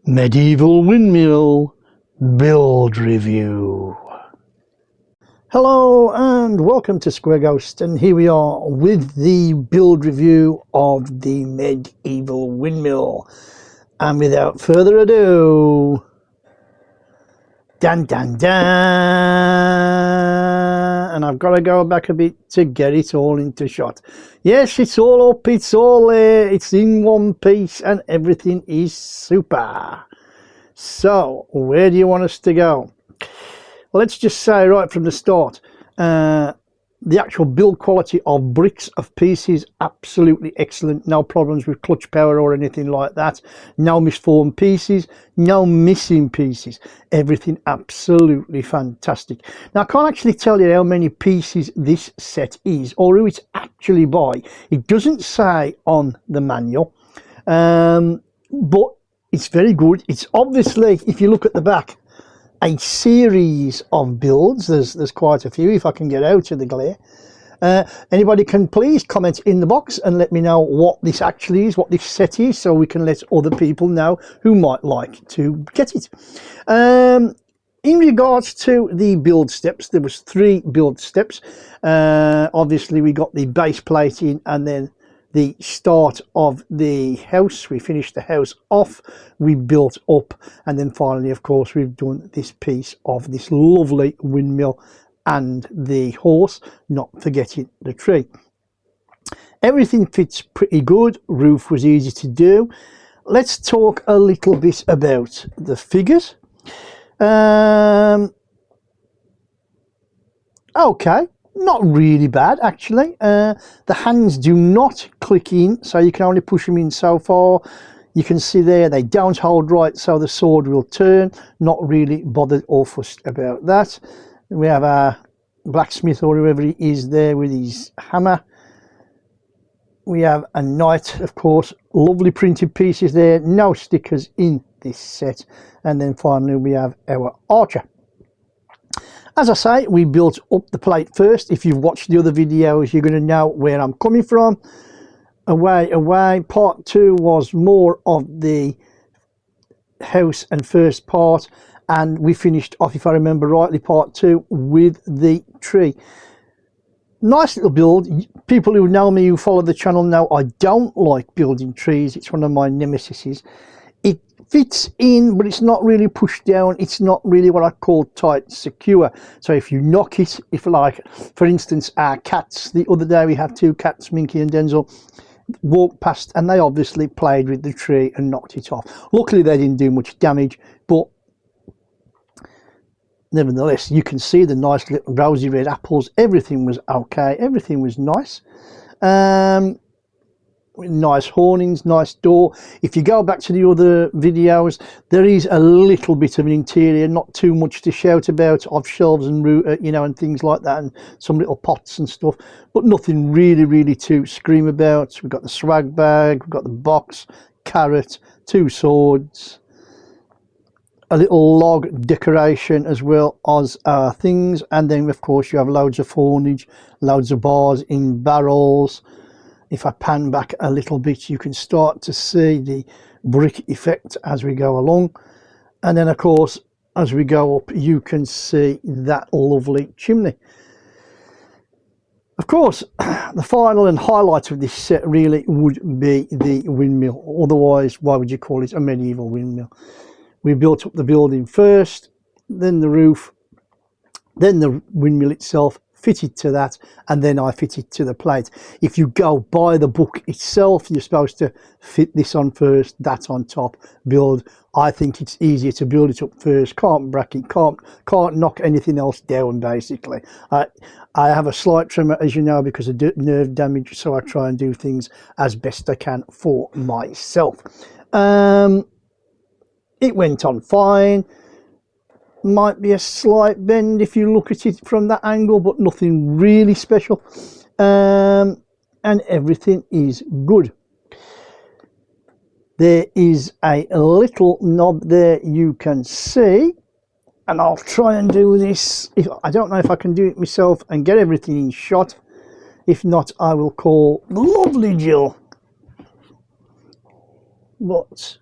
Medieval Windmill build review. Hello and welcome to Square Ghost, and here we are with the build review of the Medieval Windmill. And without further ado, dun dun dun, and I've got to go back a bit to get it all into shot. Yes, it's all up, it's all there, it's in one piece and everything is super. So where do you want us to go? Let's just say right from the start, the actual build quality of bricks of pieces, absolutely excellent. No problems with clutch power or anything like that. No misformed pieces, no missing pieces. Everything absolutely fantastic. Now I can't actually tell you how many pieces this set is or who it's actually by. It doesn't say on the manual, but it's very good. It's obviously, if you look at the back, a series of builds. There's quite a few if I can get out of the glare. Anybody can please comment in the box and let me know what this actually is, what this set is, so we can let other people know who might like to get it. In regards to the build steps, there was 3 build steps. Obviously we got the base plating and then the start of the house. We finished the house off, we built up, and then finally of course we've done this piece of this lovely windmill and the horse, not forgetting the tree. Everything fits pretty good. Roof was easy to do. Let's talk a little bit about the figures. Okay, not really bad actually. The hands do not click in, so you can only push them in so far. You can see there they don't hold right, so the sword will turn. Not really bothered or fussed about that. We have our blacksmith or whoever he is there with his hammer. We have a knight, of course, lovely printed pieces there, no stickers in this set. And then finally we have our archer. As I say, we built up the plate first. If you've watched the other videos, you're going to know where I'm coming from. Away. Part 2 was more of the house and first part. And we finished off, if I remember rightly, part 2 with the tree. Nice little build. People who know me, who follow the channel, know I don't like building trees. It's one of my nemesises. It fits in, but it's not really pushed down. It's not really what I call tight secure. So if you knock it, if like for instance our cats, the other day we had 2 cats, Minky and Denzel, walked past and they obviously played with the tree and knocked it off. Luckily they didn't do much damage, but nevertheless you can see the nice little rosy red apples. Everything was okay, everything was nice. Nice hornings, nice door. If you go back to the other videos, there is a little bit of an interior, not too much to shout about, of shelves and you know, and things like that, and some little pots and stuff, but nothing really to scream about. We've got the swag bag, we've got the box, carrot, 2 swords, a little log decoration as well as things, and then of course you have loads of fornage, loads of bars in barrels. If I pan back a little bit, you can start to see the brick effect as we go along. And then of course, as we go up, you can see that lovely chimney. Of course, the final and highlight of this set really would be the windmill. Otherwise, why would you call it a medieval windmill? We built up the building first, then the roof, then the windmill itself, fitted to that, and then I fitted to the plate. If you go by the book itself, you're supposed to fit this on first, that on top, build. I think it's easier to build it up first. Can't bracket, can't knock anything else down basically. I have a slight tremor, as you know, because of nerve damage, so I try and do things as best I can for myself. It went on fine. Might be a slight bend if you look at it from that angle, but nothing really special, and everything is good. There is a little knob there you can see, and I'll try and do this. I don't know if I can do it myself and get everything in shot. If not, I will call the lovely Jill. But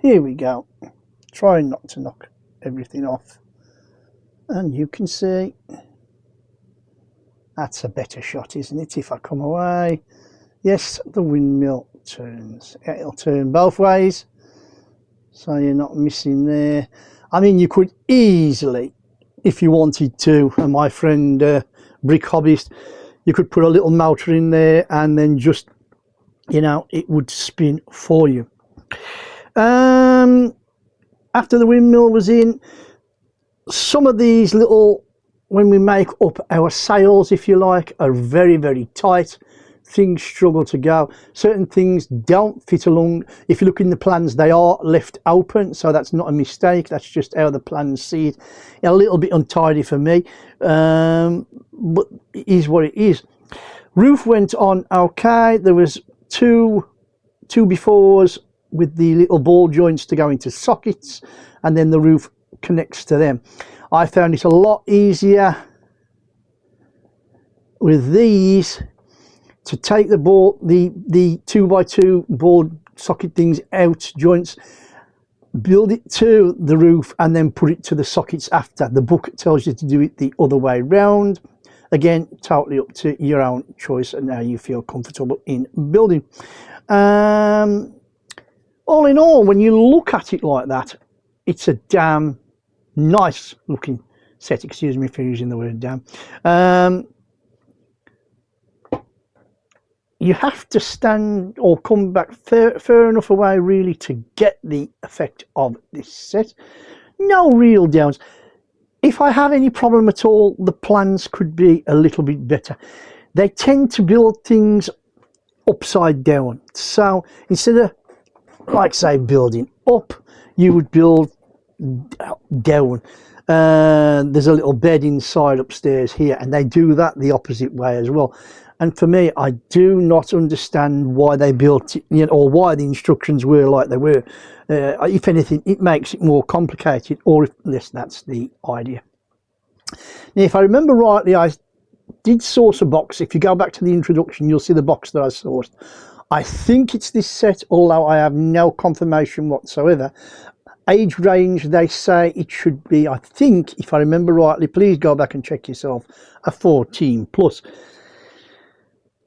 Here we go. Trying not to knock everything off. And you can see that's a better shot, isn't it? If I come away, yes, the windmill turns. It'll turn both ways, so you're not missing there. I mean, you could easily, if you wanted to, and my friend Brick Hobbyist, you could put a little motor in there and then just, you know, it would spin for you. After the windmill was in, some of these little, when we make up our sails, if you like, are very, very tight. Things struggle to go. Certain things don't fit along. If you look in the plans, they are left open, so that's not a mistake. That's just how the plans see it. A little bit untidy for me, but it is what it is. Roof went on okay. There was two befores with the little ball joints to go into sockets, and then the roof connects to them. I found it a lot easier with these to take the 2x2 ball socket things out, joints, build it to the roof and then put it to the sockets after. The book tells you to do it the other way round. Again, totally up to your own choice and how you feel comfortable in building. All in all, when you look at it like that, it's a damn nice looking set. Excuse me for using the word damn. You have to stand or come back far enough away really to get the effect of this set. No real downs. If I have any problem at all, the plans could be a little bit better. They tend to build things upside down. So instead of, like say, building up, you would build down. There's a little bed inside upstairs here, and they do that the opposite way as well. And for me, I do not understand why they built it, you know, or why the instructions were like they were. If anything, it makes it more complicated, or at least that's the idea. Now, if I remember rightly, I did source a box. If you go back to the introduction, you'll see the box that I sourced. I think it's this set, although I have no confirmation whatsoever. Age range, they say it should be, I think, if I remember rightly, please go back and check yourself, a 14 plus.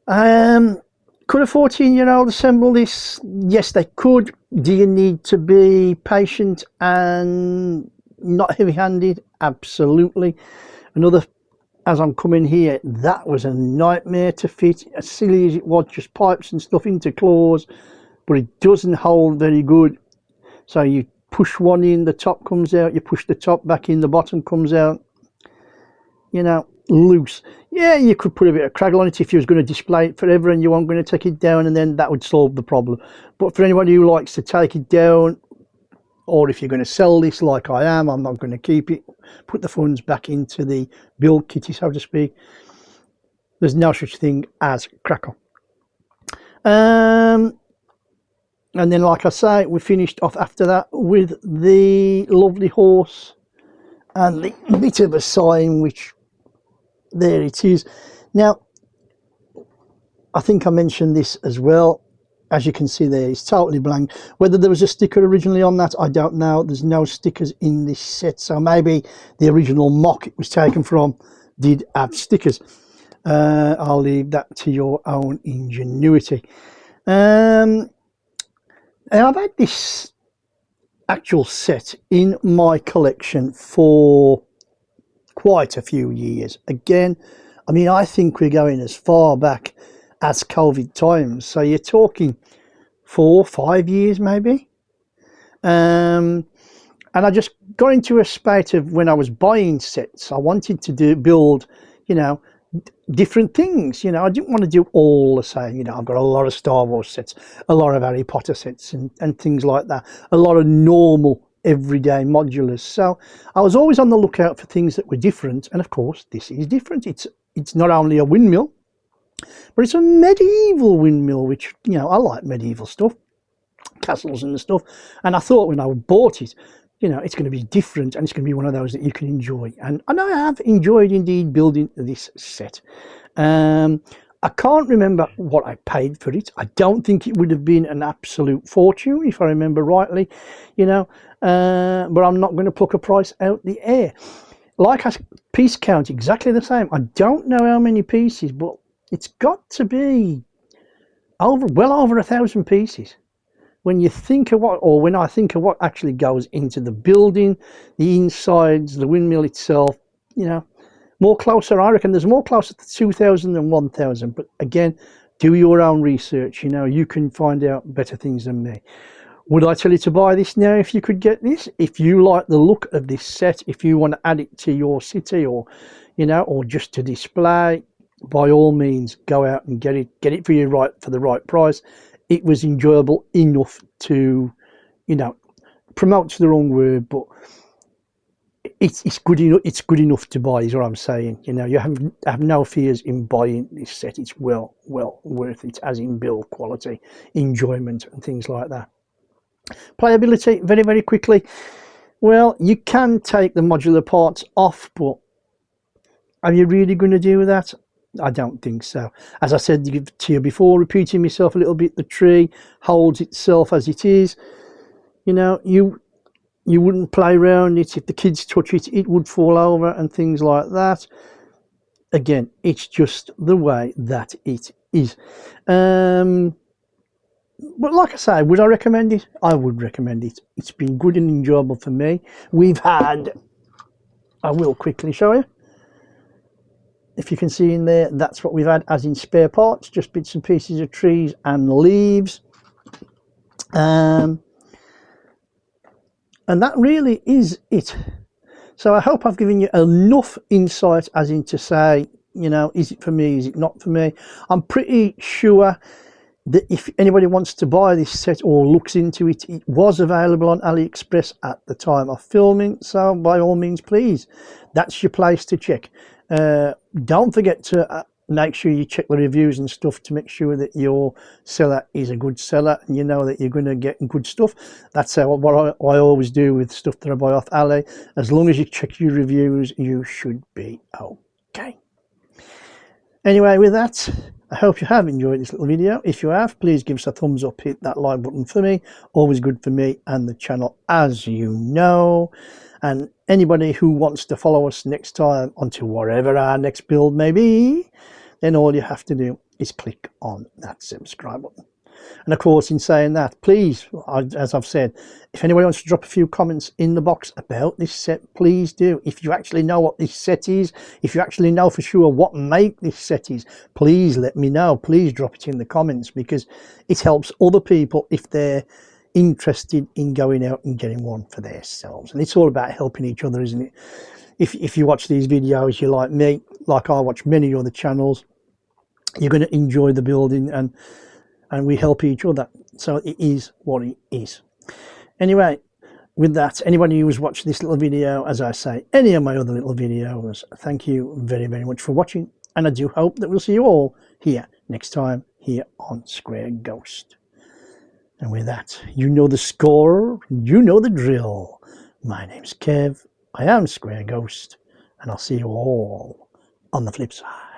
Could a 14-year-old assemble this? Yes, they could. Do you need to be patient and not heavy-handed? Absolutely. Another, as I'm coming here, that was a nightmare to fit. As silly as it was, just pipes and stuff into claws, but it doesn't hold very good. So you push one in, the top comes out, you push the top back in, the bottom comes out, you know, loose. Yeah, you could put a bit of craggle on it if you was going to display it forever and you weren't going to take it down, and then that would solve the problem. But for anybody who likes to take it down, or if you're going to sell this like I am, I'm not going to keep it, put the funds back into the build kitty, so to speak. There's no such thing as crackle. And then, like I say, we finished off after that with the lovely horse and the bit of a sign, which there it is. Now, I think I mentioned this as well. As you can see there, it's totally blank. Whether there was a sticker originally on that, I don't know. There's no stickers in this set, so maybe the original mock it was taken from did have stickers. I'll leave that to your own ingenuity. And I've had this actual set in my collection for quite a few years. Again, I mean, I think we're going as far back as COVID times. So you're talking 4 or 5 years maybe. And I just got into a spate of when I was buying sets, I wanted to build, you know, different things. You know, I didn't want to do all the same. You know, I've got a lot of Star Wars sets, a lot of Harry Potter sets and things like that, a lot of normal everyday modulars. So I was always on the lookout for things that were different, and of course this is different. It's not only a windmill, but it's a medieval windmill, which, you know, I like medieval stuff, castles and stuff, and I thought when I bought it, you know, it's going to be different and it's going to be one of those that you can enjoy, and I have enjoyed indeed building this set. I can't remember what I paid for it. I don't think it would have been an absolute fortune, if I remember rightly, you know, but I'm not going to pluck a price out the air. Like a piece count, exactly the same. I don't know how many pieces, but it's got to be well over 1,000 pieces. When you think of when I think of what actually goes into the building, the insides, the windmill itself, you know, more closer, I reckon there's more closer to 2,000 than 1,000. But again, do your own research. You know, you can find out better things than me. Would I tell you to buy this now if you could get this? If you like the look of this set, if you want to add it to your city, or, you know, or just to display, by all means, go out and get it. Get it for the right price. It was enjoyable enough to, you know, promote's the wrong word, but it's good enough. It's good enough to buy, is what I'm saying. You know, you have no fears in buying this set. It's well worth it, as in build quality, enjoyment, and things like that. Playability, very quickly. Well, you can take the modular parts off, but are you really going to do that? I don't think so. As I said to you before, repeating myself a little bit, the tree holds itself as it is. You know, you wouldn't play around it. If the kids touch it, it would fall over and things like that. Again, it's just the way that it is. But like I say, would I recommend it? I would recommend it. It's been good and enjoyable for me. We've had, I will quickly show you. If you can see in there, that's what we've had as in spare parts, just bits and pieces of trees and leaves. And that really is it. So I hope I've given you enough insight as in to say, you know, is it for me, is it not for me? I'm pretty sure that if anybody wants to buy this set or looks into it, it was available on AliExpress at the time of filming. So by all means, please, that's your place to check. Don't forget to make sure you check the reviews and stuff to make sure that your seller is a good seller and you know that you're going to get good stuff. That's what I always do with stuff that I buy off Ali. As long as you check your reviews, you should be okay. Anyway, with that, I hope you have enjoyed this little video. If you have, please give us a thumbs up, hit that like button for me. Always good for me and the channel, as you know. And anybody who wants to follow us next time onto whatever our next build may be, then all you have to do is click on that subscribe button. And of course, in saying that, please, as I've said, if anybody wants to drop a few comments in the box about this set, please do. If you actually know what this set is, if you actually know for sure what make this set is, please let me know. Please drop it in the comments, because it helps other people if they're interested in going out and getting one for themselves. And it's all about helping each other, isn't it? If you watch these videos, you're like me, like I watch many other channels, you're going to enjoy the building, and we help each other. So it is what it is. Anyway, with that, anybody who's watched this little video, as I say, any of my other little videos, thank you very much for watching, and I do hope that we'll see you all here next time here on Square Ghost. And with that, you know the score, you know the drill. My name's Kev, I am Square Ghost, and I'll see you all on the flip side.